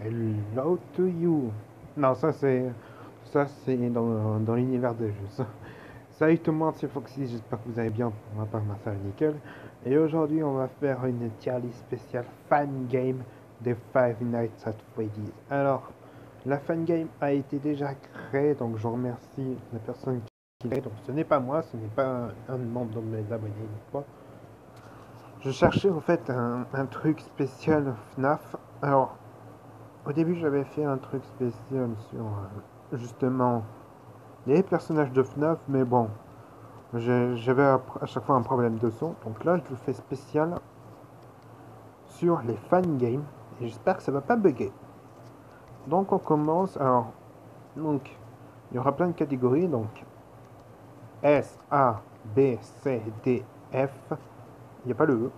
Hello to you. Non, ça c'est dans l'univers des jeux. Salut tout le monde, c'est Foxy, j'espère que vous allez bien. Pour ma part, ma salle nickel. Et aujourd'hui, on va faire une tier list spéciale fan game des Five Nights at Freddy's. Alors, la fan game a été déjà créée, donc je remercie la personne qui l'a créée. Donc, ce n'est pas moi, ce n'est pas un membre de mes abonnés ou quoi. Je cherchais en fait un truc spécial FNAF. Alors, au début, j'avais fait un truc spécial sur justement les personnages de FNAF, mais bon, j'avais à chaque fois un problème de son. Donc là, je le fais spécial sur les fan games et j'espère que ça va pas bugger. Donc on commence. Alors, donc il y aura plein de catégories. Donc S, A, B, C, D, F. Il n'y a pas le E.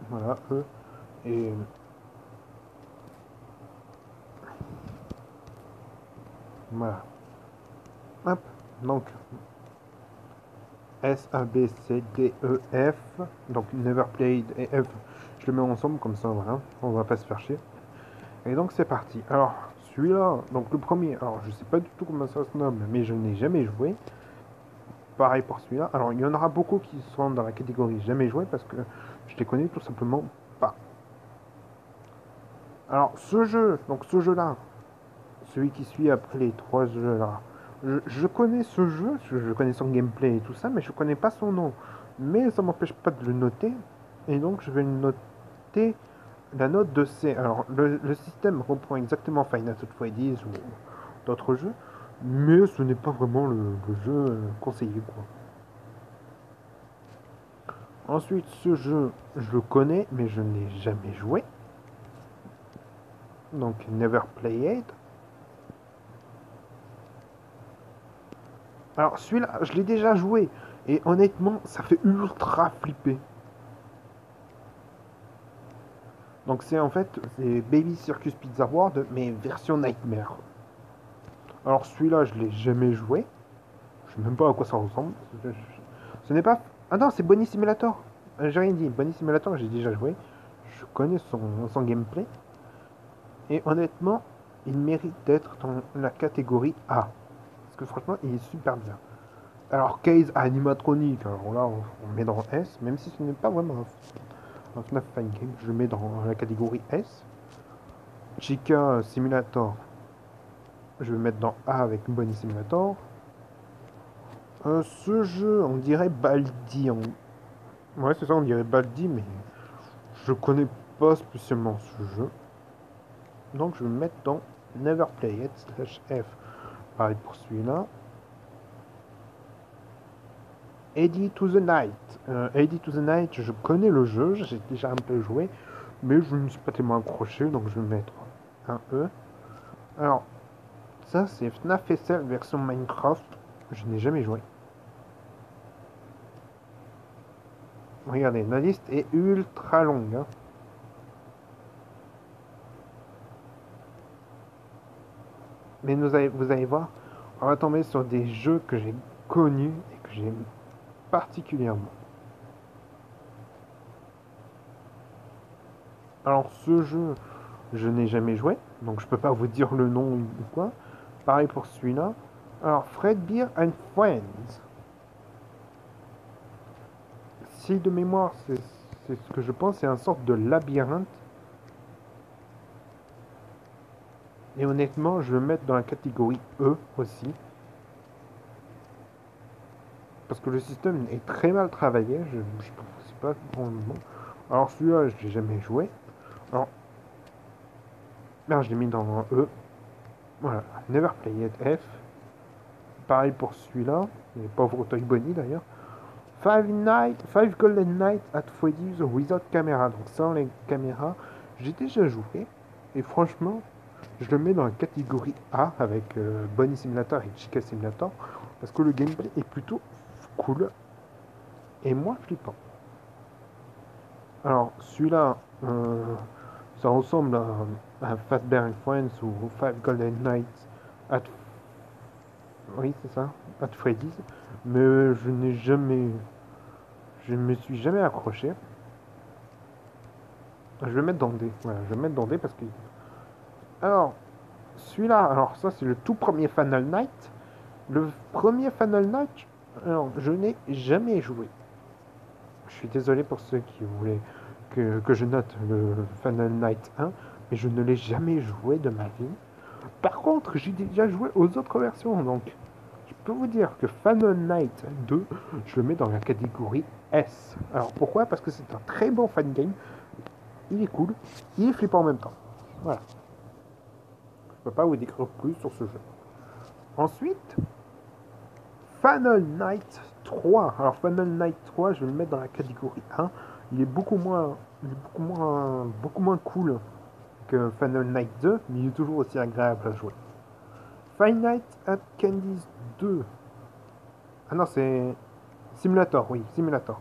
Voilà, E. Et voilà. Hop. Donc S, A, B, C, D, E, F. Donc Never Played et F, je le mets ensemble comme ça, voilà. On va pas se faire chier. Et donc c'est parti. Alors, celui-là, donc le premier, alors je sais pas du tout comment ça se nomme, mais je n'ai jamais joué. Pareil pour celui-là. Alors il y en aura beaucoup qui seront dans la catégorie jamais joué parce que je les connais tout simplement pas. Alors ce jeu-là, celui qui suit après les trois jeux-là, je connais ce jeu, je connais son gameplay et tout ça, mais je connais pas son nom. Mais ça m'empêche pas de le noter, et donc je vais le noter la note de C. Alors le système reprend exactement Final Fantasy ou d'autres jeux, mais ce n'est pas vraiment le jeu conseillé, quoi. Ensuite, ce jeu, je le connais, mais je n'ai jamais joué. Donc, Never Played. Alors, celui-là, je l'ai déjà joué. Et honnêtement, ça fait ultra flipper. Donc, c'est en fait, c'est Baby Circus Pizza World, mais version Nightmare. Alors, celui-là, je l'ai jamais joué. Je sais même pas à quoi ça ressemble. Ce n'est pas. Ah non, c'est Bonnie Simulator. J'ai rien dit. Bonnie Simulator, j'ai déjà joué. Je connais son gameplay. Et honnêtement, il mérite d'être dans la catégorie A. Parce que franchement, il est super bien. Alors, Case Animatronic, alors là, on met dans S, même si ce n'est pas vraiment un FNAF Fan Game, je le mets dans la catégorie S. Chica Simulator, je vais mettre dans A avec Bonnie Simulator. Ce jeu, on dirait Baldi. Ouais, c'est ça, on dirait Baldi, mais je connais pas spécialement ce jeu. Donc, je vais me mettre dans Never Play It /F. Pareil pour celui-là. Eddie to the Night. Eddie to the Night, je connais le jeu, j'ai déjà un peu joué, mais je ne me suis pas tellement accroché, donc je vais mettre un E. Alors, ça c'est FNAF SL version Minecraft, je n'ai jamais joué. Regardez, la liste est ultra longue. Hein. Mais vous allez voir, on va tomber sur des jeux que j'ai connus et que j'aime particulièrement. Alors ce jeu, je n'ai jamais joué, donc je peux pas vous dire le nom ou quoi. Pareil pour celui-là. Alors, Fred Beer and Friends. Si de mémoire, c'est ce que je pense, c'est un sorte de labyrinthe. Et honnêtement, je vais le mettre dans la catégorie E aussi. Parce que le système est très mal travaillé. Je ne sais pas comment le nom. Alors celui-là, je l'ai jamais joué. Alors, là, je l'ai mis dans un E. Voilà, Never Played F. Pareil pour celui-là. Les pauvres Toy Bonnie d'ailleurs. Five Golden Nights at Freddy's Without Camera. Donc sans les caméras, j'ai déjà joué. Et franchement, je le mets dans la catégorie A avec Bonnie Simulator et Chica Simulator. Parce que le gameplay est plutôt cool. Et moins flippant. Alors celui-là, ça ressemble à Fazbear and Friends ou Five Golden Nights at... Oui, c'est ça, at Freddy's. Mais je n'ai jamais je ne me suis jamais accroché. Je vais le mettre dans D. Voilà, je vais le mettre dans D parce que... Alors, celui-là, alors ça c'est le tout premier Final Night. Le premier Final Night, alors je n'ai jamais joué. Je suis désolé pour ceux qui voulaient que je note le Final Night 1, mais je ne l'ai jamais joué de ma vie. Par contre, j'ai déjà joué aux autres versions, donc je peux vous dire que Final Night 2, je le mets dans la catégorie S. Alors pourquoi? Parce que c'est un très bon fan game, il est cool, il est flippant en même temps. Voilà. Je peux pas vous décrire plus sur ce jeu. Ensuite, Final Night 3. Alors Final Night 3, je vais le mettre dans la catégorie 1. Il est beaucoup moins cool que Final Night 2, mais il est toujours aussi agréable à jouer. Final Night at Candy's 2. Ah non, c'est Simulator, oui, Simulator.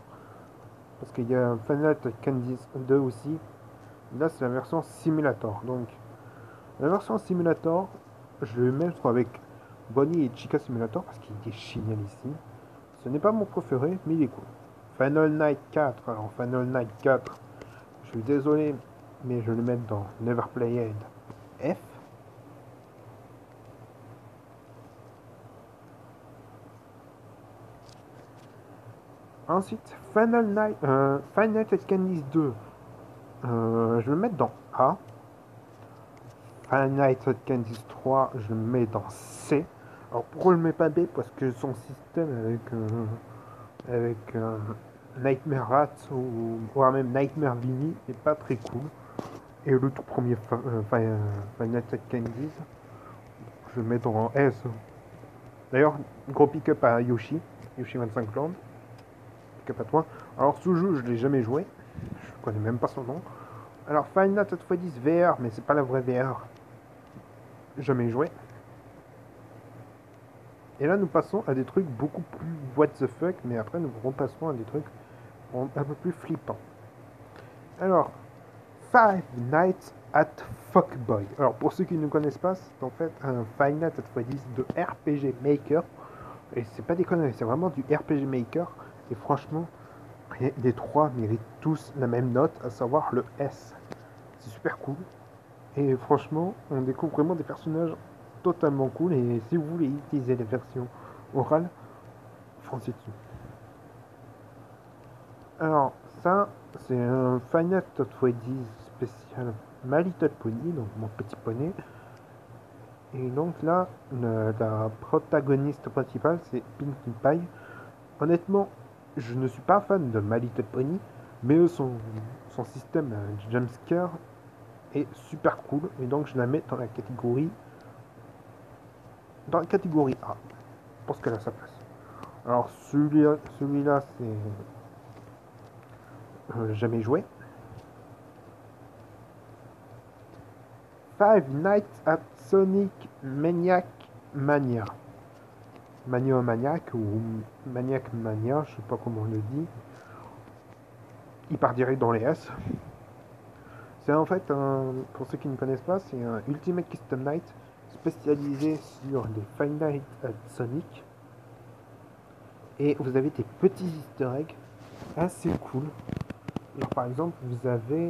Parce qu'il y a Final Night at Candy's 2 aussi. Là, c'est la version Simulator. Donc, la version Simulator, je vais mettre avec Bonnie et Chica Simulator parce qu'il est génialissime. Ce n'est pas mon préféré, mais il est cool. Final Night 4. Alors, Final Night 4, je suis désolé, mais je vais le mettre dans Never Played F. Ensuite, Final Night at Candy's 2. Je vais le mettre dans A. Final Night at Candy's 3, je le mets dans C. Alors pourquoi je le mets pas B? Parce que son système avec Nightmare Rats ou voire même Nightmare Vinny n'est pas très cool. Et le tout premier Final Night at Candy's, je le mets dans S. D'ailleurs, gros pick-up à Yoshi 25 Land. Pick-up à toi. Alors ce jeu, je l'ai jamais joué. Je connais même pas son nom. Alors Final Night at Freddy's VR, mais c'est pas la vraie VR. Jamais joué. Et là, nous passons à des trucs beaucoup plus what the fuck, mais après, nous repassons à des trucs un peu plus flippants. Alors, Five Nights at Fuckboy. Alors, pour ceux qui ne connaissent pas, c'est en fait un Five Nights at Freddy's de RPG Maker. Et c'est pas des conneries, c'est vraiment du RPG Maker. Et franchement, les trois méritent tous la même note, à savoir le S. C'est super cool. Et franchement, on découvre vraiment des personnages totalement cool. Et si vous voulez utiliser les versions orales, foncez dessus. Alors, ça, c'est un Five Nights at Freddy's spécial My Little Pony, donc mon petit poney. Et donc là, la protagoniste principale, c'est Pinkie Pie. Honnêtement, je ne suis pas fan de My Little Pony, mais son système jumpscare est super cool. Et donc, je la mets dans la catégorie A, pour ce qu'elle a sa place. Alors, celui-là c'est... jamais joué. Five Nights at Sonic Maniac Mania. Maniac ou Maniac Mania, je sais pas comment on le dit. Il part direct dans les S. C'est en fait, pour ceux qui ne connaissent pas, c'est un Ultimate Custom Night spécialisé sur les Five Nights at Sonic. Et vous avez des petits easter eggs assez cool. Alors par exemple, vous avez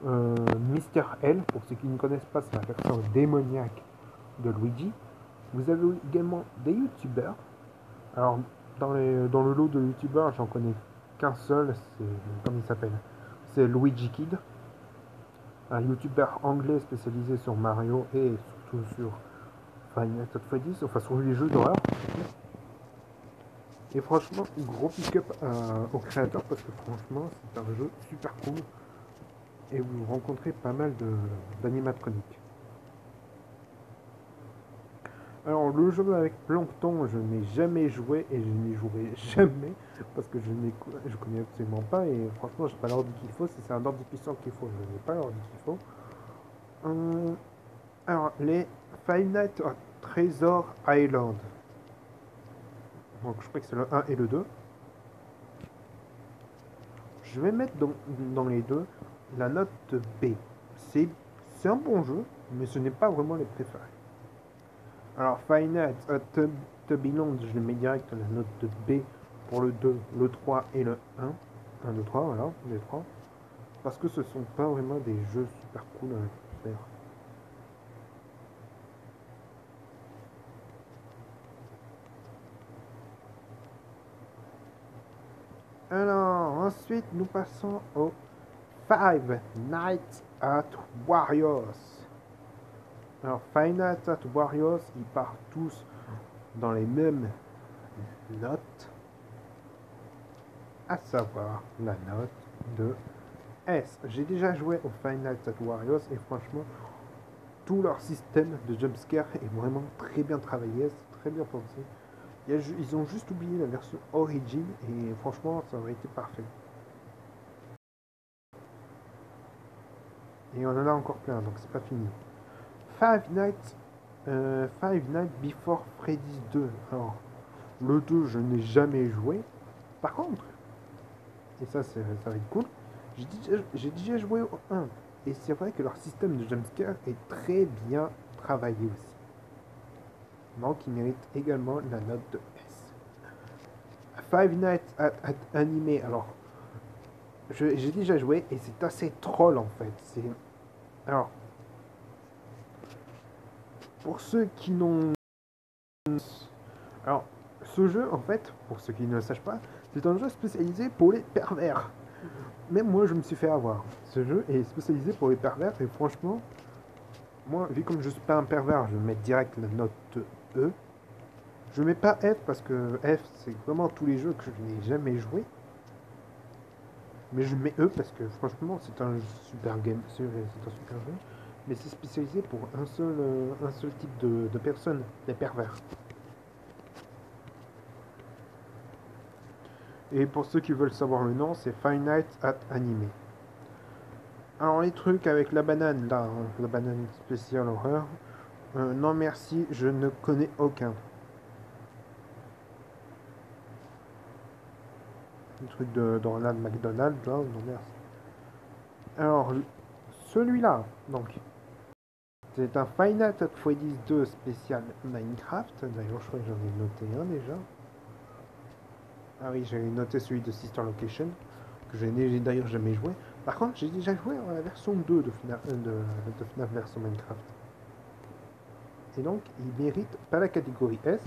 Mr. L, pour ceux qui ne connaissent pas, c'est la version démoniaque de Luigi. Vous avez également des youtubeurs. Alors, dans le lot de youtubeurs, j'en connais qu'un seul, c'est, comment il s'appelle? C'est Luigi Kid, un youtubeur anglais spécialisé sur Mario et surtout sur Five Nights at Freddy's, enfin sur les jeux d'horreur. Et franchement, gros pick-up au créateur parce que franchement, c'est un jeu super cool. Et vous rencontrez pas mal d'animatroniques. Alors le jeu avec Plankton, je n'ai jamais joué et je n'y jouerai jamais parce que je connais absolument pas et franchement j'ai pas l'ordi qu'il faut. Si c'est un ordi puissant qu'il faut, je n'ai pas l'ordi qu'il faut. Alors les Five Nights at Treasure Island. Donc je crois que c'est le 1 et le 2. Je vais mettre dans les deux la note B. C'est un bon jeu, mais ce n'est pas vraiment les préférés. Alors, Five Nights at Tubbyland, je le mets direct à la note de B pour le 2, le 3 et le 1. 1, 2, 3, voilà, les 3. Parce que ce sont pas vraiment des jeux super cool à faire. Alors, ensuite, nous passons au Five Nights at Warriors. Alors, Five Nights at Warriors, ils partent tous dans les mêmes notes, à savoir la note de S. J'ai déjà joué au Five Nights at Warriors et franchement, tout leur système de jumpscare est vraiment très bien travaillé, c'est très bien pensé. Ils ont juste oublié la version Origin et franchement, ça aurait été parfait. Et on en a encore plein, donc c'est pas fini. Five Nights Before Freddy's 2. Alors, le 2, je n'ai jamais joué. Par contre, et ça va être cool, j'ai déjà joué au 1. Et c'est vrai que leur système de jumpscare est très bien travaillé aussi. Donc, il mérite également la note de S. Five Nights at Anime. Alors, j'ai déjà joué et c'est assez troll en fait. Alors, pour ceux qui n'ont... Alors, ce jeu, en fait, pour ceux qui ne le sachent pas, c'est un jeu spécialisé pour les pervers. Même moi, je me suis fait avoir. Ce jeu est spécialisé pour les pervers et franchement, moi, vu comme je suis pas un pervers, je vais mettre direct la note E. Je mets pas F parce que F, c'est vraiment tous les jeux que je n'ai jamais joué. Mais je mets E parce que franchement, c'est un super game, c'est un super jeu. Mais c'est spécialisé pour un seul type de personnes, les pervers. Et pour ceux qui veulent savoir le nom, c'est Five Nights at Anime. Alors les trucs avec la banane, là, hein, la banane spéciale horreur. Non merci, je ne connais aucun. Le truc de Ronald McDonald, là, non merci. Alors, celui-là, donc, c'est un Five Nights at Freddy's 2 spécial Minecraft. D'ailleurs, je crois que j'en ai noté un déjà. Ah oui, j'ai noté celui de Sister Location, que je n'ai d'ailleurs jamais joué. Par contre, j'ai déjà joué à la version 2 de FNAF version Minecraft. Et donc, il mérite pas la catégorie S,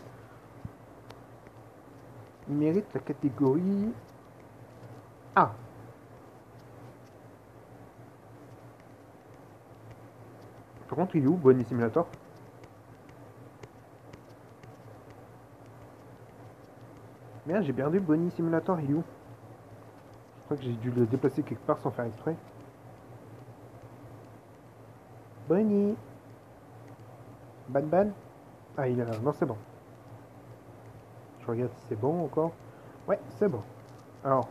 il mérite la catégorie A. Par contre, il est où, Bunny Simulator? Merde, j'ai perdu Bunny Simulator, il est où? Je crois que j'ai dû le déplacer quelque part sans faire exprès. Bunny. Ban. Ah, il est là. Non, c'est bon. Je regarde si c'est bon encore. Ouais, c'est bon. Alors,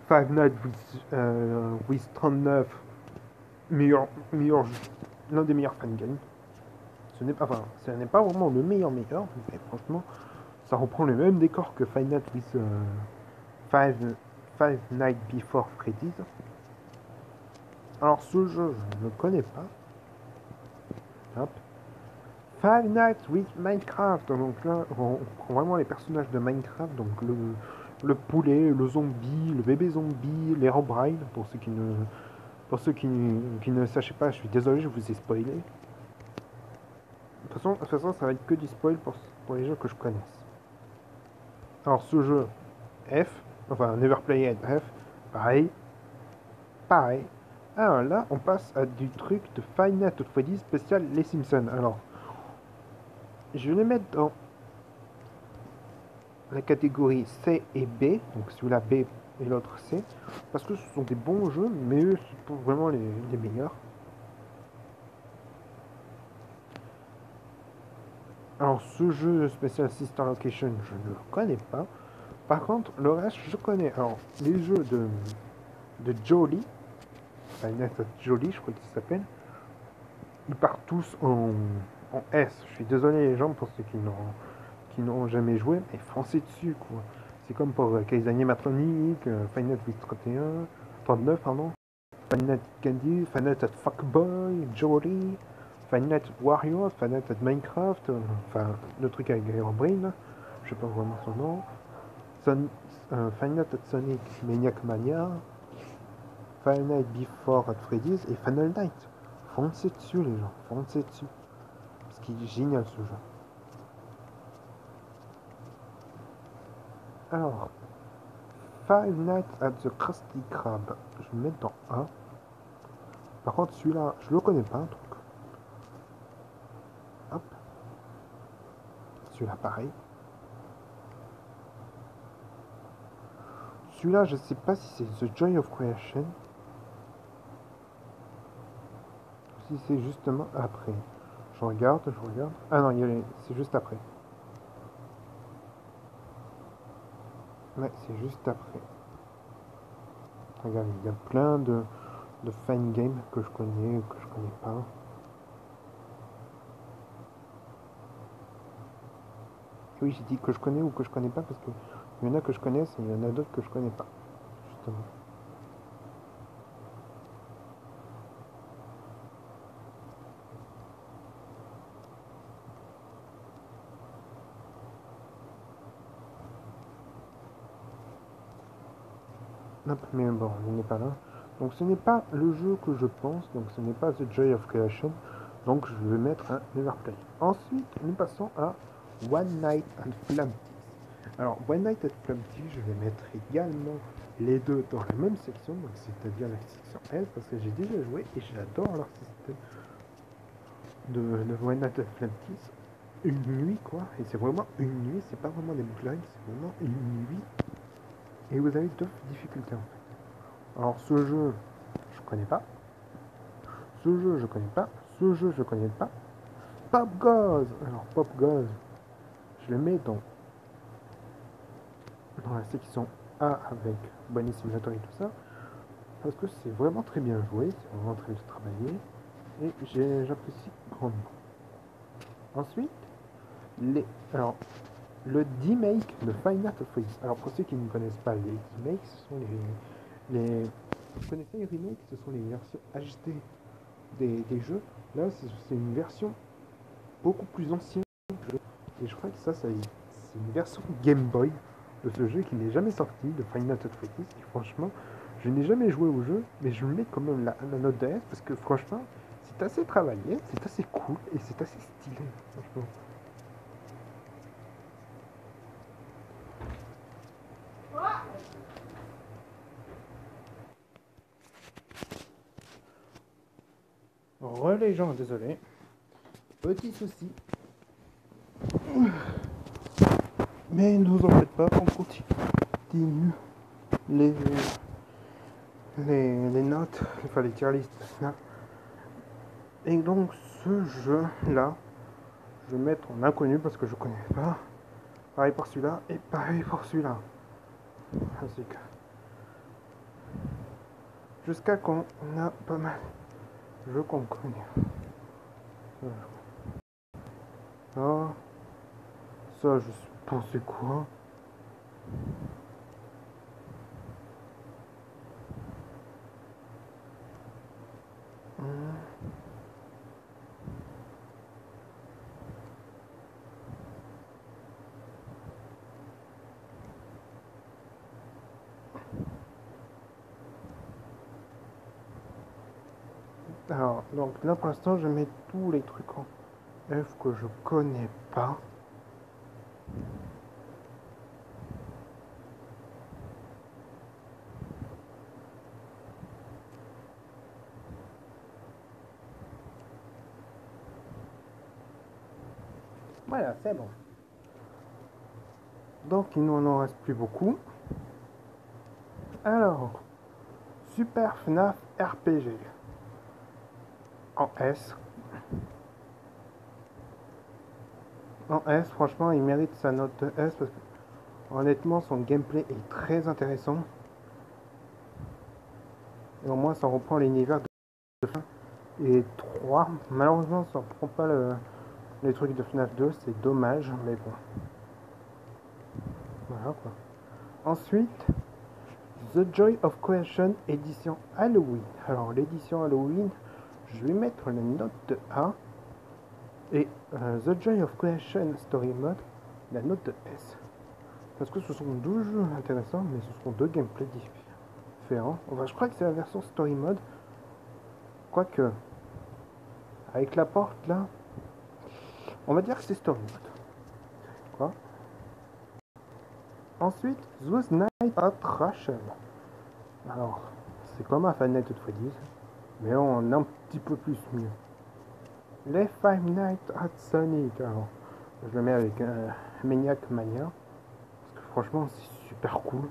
Five Nights with 39, l'un des meilleurs fan games. Ce n'est pas vraiment le meilleur, mais franchement, ça reprend le même décor que Five Nights with Five Nights Before Freddy's. Alors, ce jeu, je ne le connais pas. Hop. Five Nights with Minecraft. Donc là, on prend vraiment les personnages de Minecraft. Donc le poulet, le zombie, le bébé zombie, les Herobrine. Pour ceux qui ne sachent pas, je suis désolé, je vous ai spoilé. De toute façon, ça va être que du spoil pour les jeux que je connaisse. Alors ce jeu, F, enfin Never Play It F, pareil. Alors là, on passe à du truc de Five Nights at Freddy's spécial Les Simpsons. Alors, je vais les mettre dans la catégorie C et B, donc celui-là B et l'autre C, parce que ce sont des bons jeux, mais eux, c'est vraiment les meilleurs. Alors, ce jeu spécial Sister Location, je ne le connais pas. Par contre, le reste, je connais. Alors, les jeux de Jolly, Jolly, je crois qu'il s'appelle, ils partent tous en S. Je suis désolé les gens pour ceux qui n'ont jamais joué, mais foncez dessus quoi. C'est comme pour les animatroniques, Five Nights with 39 pardon, Five Nights at Candy, Five Nights at Fuckboy, Jolly, Five Nights at Warriors, Five Nights at Minecraft, enfin le truc avec Herobrine, je sais pas vraiment son nom. Five Nights at Sonic Maniac Mania, Five Nights Before at Freddy's et Final Night. Foncez dessus les gens, foncez dessus. Parce qu'il est génial ce jeu. Alors, Five Nights at the Krusty Krab, je vais le mettre dans A. Par contre celui-là, je le connais pas, donc hop. Celui-là pareil. Celui-là, je sais pas si c'est The Joy of Creation. Si c'est justement après. Je regarde. Ah non, c'est juste après. Ouais, c'est juste après. Regardez, il y a plein de fan games que je connais ou que je connais pas. Oui, j'ai dit que je connais ou que je connais pas parce que il y en a que je connais et il y en a d'autres que je connais pas. Justement. Hop, mais bon, il n'est pas là. Donc ce n'est pas le jeu que je pense, donc ce n'est pas The Joy of Creation. Donc je vais mettre un Neverplay. Ensuite, nous passons à One Night at Flumpty's. Alors, One Night at Flumpty's, je vais mettre également les deux dans la même section, donc c'est-à-dire la section S, parce que j'ai déjà joué et j'adore leur système de One Night at Flumpty's. Une nuit, quoi, et c'est vraiment une nuit, c'est pas vraiment des boucles, c'est vraiment une nuit. Et vous avez deux difficultés en fait. Alors, ce jeu, je connais pas. Ce jeu, je connais pas. Ce jeu, je connais pas. Pop Goes. Alors, Pop Goes, je le mets dans la section A avec Bunny Simulator et tout ça. Parce que c'est vraiment très bien joué, c'est vraiment très bien travaillé. Et j'apprécie grandement. Ensuite, alors, le D-Make de Five Nights at Freddy's. Alors, pour ceux qui ne connaissent pas les D-Make, ce sont vous connaissez les remakes, ce sont les versions HD des jeux. Là, c'est une version beaucoup plus ancienne du jeu. Et je crois que c'est une version Game Boy de ce jeu qui n'est jamais sorti, de Five Nights at Freddy's. Et franchement, je n'ai jamais joué au jeu, mais je mets quand même la note de S parce que franchement, c'est assez travaillé, c'est assez cool et c'est assez stylé, franchement. Les gens, désolé. Petit souci. Mais ne vous en faites pas, on continue les notes, enfin les tier list. Et donc ce jeu là, je vais mettre en inconnu parce que je connais pas. Pareil pour celui-là et pareil pour celui-là. Ainsi que jusqu'à qu'on a pas mal de jeux qu'on connaît. Ah, ça je pensais quoi? Alors, donc là pour l'instant je mets tous les trucs en F que je connais pas. Voilà, c'est bon. Donc il n'en reste plus beaucoup. Alors, Super FNAF RPG. En S. En S, franchement, il mérite sa note de S parce que honnêtement, son gameplay est très intéressant. Et au moins, ça reprend l'univers de FNAF et 3. Malheureusement, ça reprend pas les trucs de FNAF 2, c'est dommage, mais bon. Voilà quoi. Ensuite, The Joy of Creation édition Halloween. Alors, l'édition Halloween, je vais mettre la note de A. Et The Joy of Creation Story Mode, la note de S. Parce que ce sont deux jeux intéressants, mais ce sont deux gameplays différents. Enfin, je crois que c'est la version Story Mode. Quoique, avec la porte là, on va dire que c'est Story Mode. Quoi. Ensuite, The Night at Rachel. Alors, c'est comme un Five Nights at Freddy's, mais en un petit peu plus mieux. Les Five Nights at Sonic. Alors, je le mets avec un Maniac Mania. Parce que franchement, c'est super cool.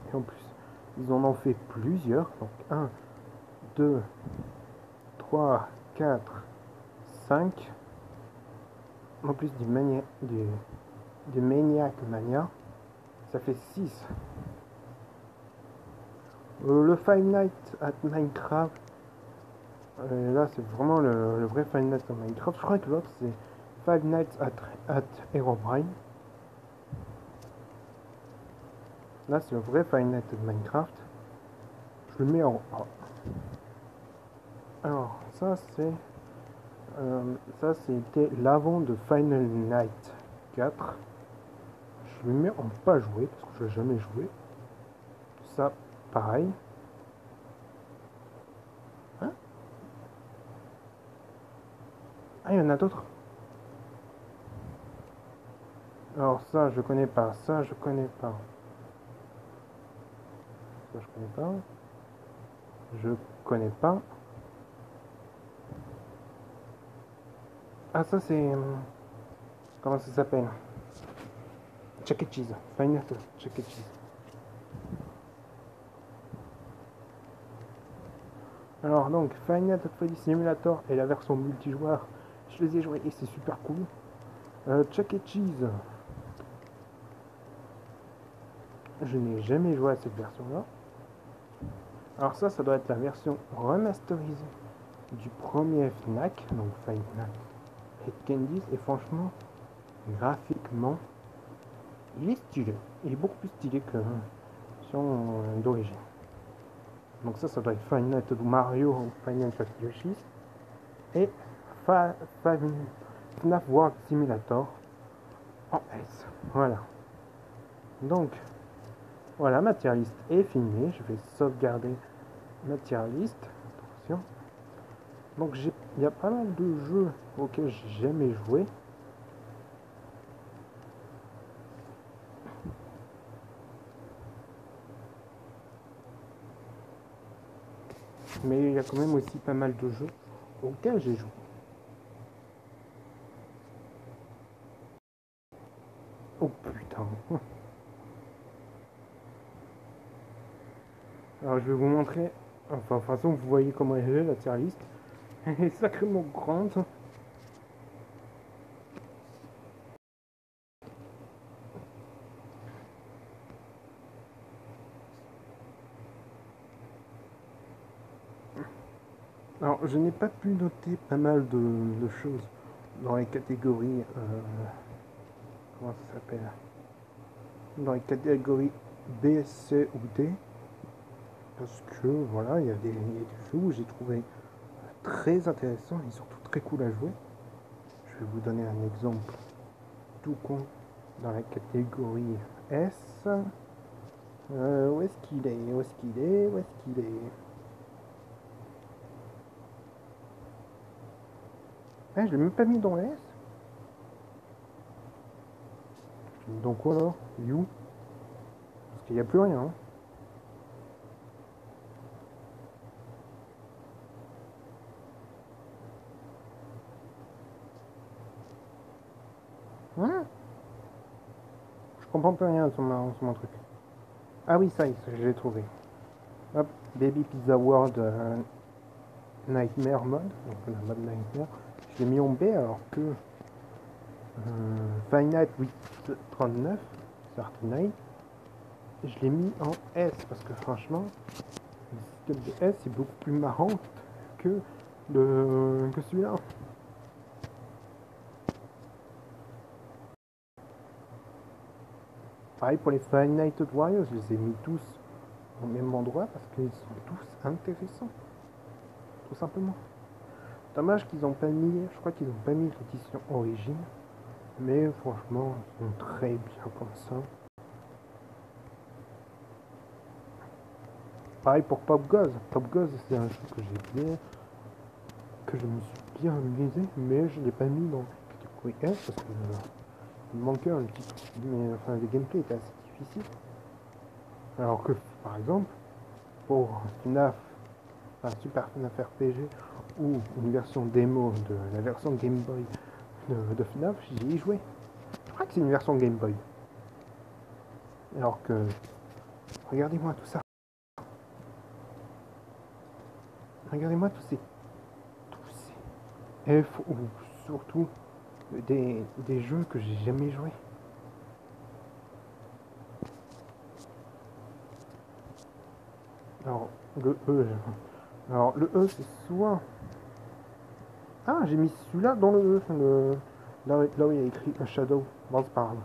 Et en plus, ils en ont fait plusieurs. Donc, 1, 2, 3, 4, 5. En plus du Maniac Mania, ça fait 6. Le Five Nights at Minecraft, là c'est vraiment le vrai Five Nights at Minecraft. Je crois que l'autre c'est Five Nights at Herobrine. Là c'est le vrai Five Nights at Minecraft. Je le mets en A. Alors ça c'était l'avant de Final Night 4. Je le mets en pas joué parce que je n'ai jamais joué. Ça pareil. Hein? Ah, il y en a d'autres. Alors ça je connais pas, ça je connais pas. Ça je connais pas. Je connais pas. Ah ça c'est... Comment ça s'appelle? Chuck E. Cheese. Final Chuck E. Cheese. Alors donc Final Fantasy Simulator et la version multijoueur, je les ai joués et c'est super cool. Chuck E. Cheese, je n'ai jamais joué à cette version là. Alors ça doit être la version remasterisée du premier FNAC, donc Final Hit Candies, et franchement, graphiquement, il est stylé. Il est beaucoup plus stylé que la version d'origine. Donc ça doit être Final Night Mario ou Final Fantasy Yoshi. Et FNAF World Simulator en S. Voilà. Donc, voilà, ma tier list est filmée. Je vais sauvegarder ma tier list. Attention. Donc, il y a pas mal de jeux auxquels j'ai jamais joué. Mais il y a quand même aussi pas mal de jeux auxquels j'ai joué. Oh putain. Alors je vais vous montrer. Enfin, de toute façon, vous voyez comment elle est la tier list. Elle est sacrément grande. Alors, je n'ai pas pu noter pas mal de choses dans les catégories. Comment ça s'appelle? Dans les catégories B, C ou D. Parce que voilà, il y a des jeux où j'ai trouvé très intéressants et surtout très cool à jouer. Je vais vous donner un exemple tout con dans la catégorie S. Où est-ce qu'il est? Où est-ce qu'il est? Où est-ce qu'il est? Ah, je l'ai même pas mis dans les S. Donc quoi alors? You? Parce qu'il n'y a plus rien. Hein. Hein? Je comprends plus rien sur mon truc. Ah oui, ça y est, je l'ai trouvé. Hop, Baby Pizza World Nightmare mode, donc la mode Nightmare. Je l'ai mis en B alors que Five Nights 839, 39, je l'ai mis en S parce que franchement, le système de S est beaucoup plus marrant que celui-là. Pareil pour les Five Nights at Warriors, je les ai mis tous au même endroit parce qu'ils sont tous intéressants. Tout simplement. Dommage qu'ils n'ont pas mis, je crois qu'ils n'ont pas mis l'édition origine. Mais franchement, ils sont très bien comme ça. Pareil pour Pop Goes. Pop Goes, c'est un jeu que j'ai bien, que je me suis bien amusé, mais je l'ai pas mis dans la catégorie F parce que il me manquait un petit truc. Mais enfin, le gameplay était assez difficile. Alors que, par exemple, pour FNAF, enfin Super FNAF RPG ou une version démo de la version Game Boy de FNAF, j'y ai joué. Je crois que c'est une version Game Boy. Alors que, regardez-moi tout ça. Regardez-moi tous ces F ou surtout des jeux que j'ai jamais joué. Alors, le E, alors le E c'est soit... Ah, j'ai mis celui-là dans le E, là où il y a écrit un Shadow, bon c'est pas grave.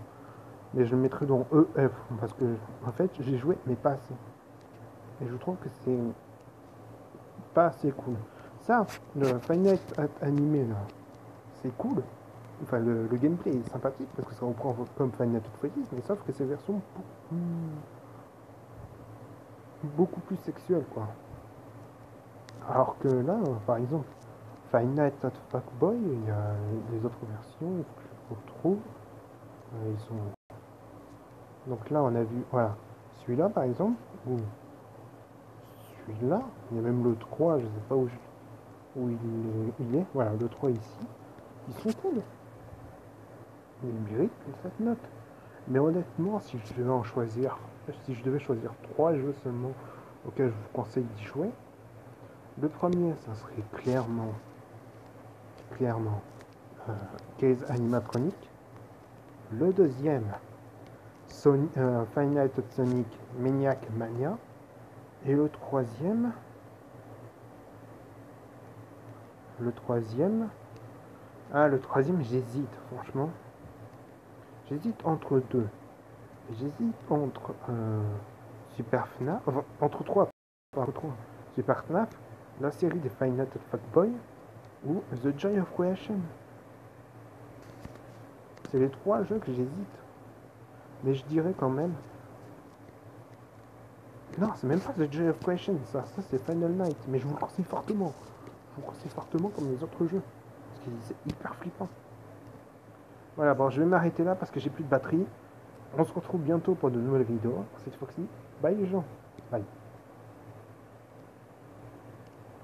Mais je le mettrai dans EF, parce que en fait j'ai joué mais pas assez. Et je trouve que c'est pas assez cool. Ça, le Final animé là, c'est cool. Enfin, le gameplay est sympathique parce que ça reprend comme Final Fantasy, mais sauf que c'est version beaucoup plus sexuelle quoi. Alors que là, par exemple, Five Nights at Fuckboy, il y a les autres versions, il faut que je le retrouve. Ils sont... Donc là, on a vu, voilà, celui-là par exemple, ou celui-là, il y a même le 3, je sais pas où il est, voilà, le 3 ici. Ils sont cool, ils méritent cette note. Mais honnêtement, si je devais choisir 3 jeux seulement auxquels je vous conseille d'y jouer, le premier, ça serait clairement, Case Animatronic. Le deuxième, Final Night at Sonic Maniac Mania. Et le troisième, le troisième, j'hésite, franchement. J'hésite entre deux. J'hésite entre Super FNAF, enfin, entre trois, Super FNAF, la série des Five Nights at Fuckboy ou The Joy of Creation. C'est les trois jeux que j'hésite. Mais je dirais quand même... Non, c'est même pas The Joy of Creation, ça c'est Final Night. Mais je vous le conseille fortement. Je vous le conseille fortement comme les autres jeux. Parce que c'est hyper flippant. Voilà, bon, je vais m'arrêter là parce que j'ai plus de batterie. On se retrouve bientôt pour de nouvelles vidéos. Cette fois-ci, bye les gens. Bye.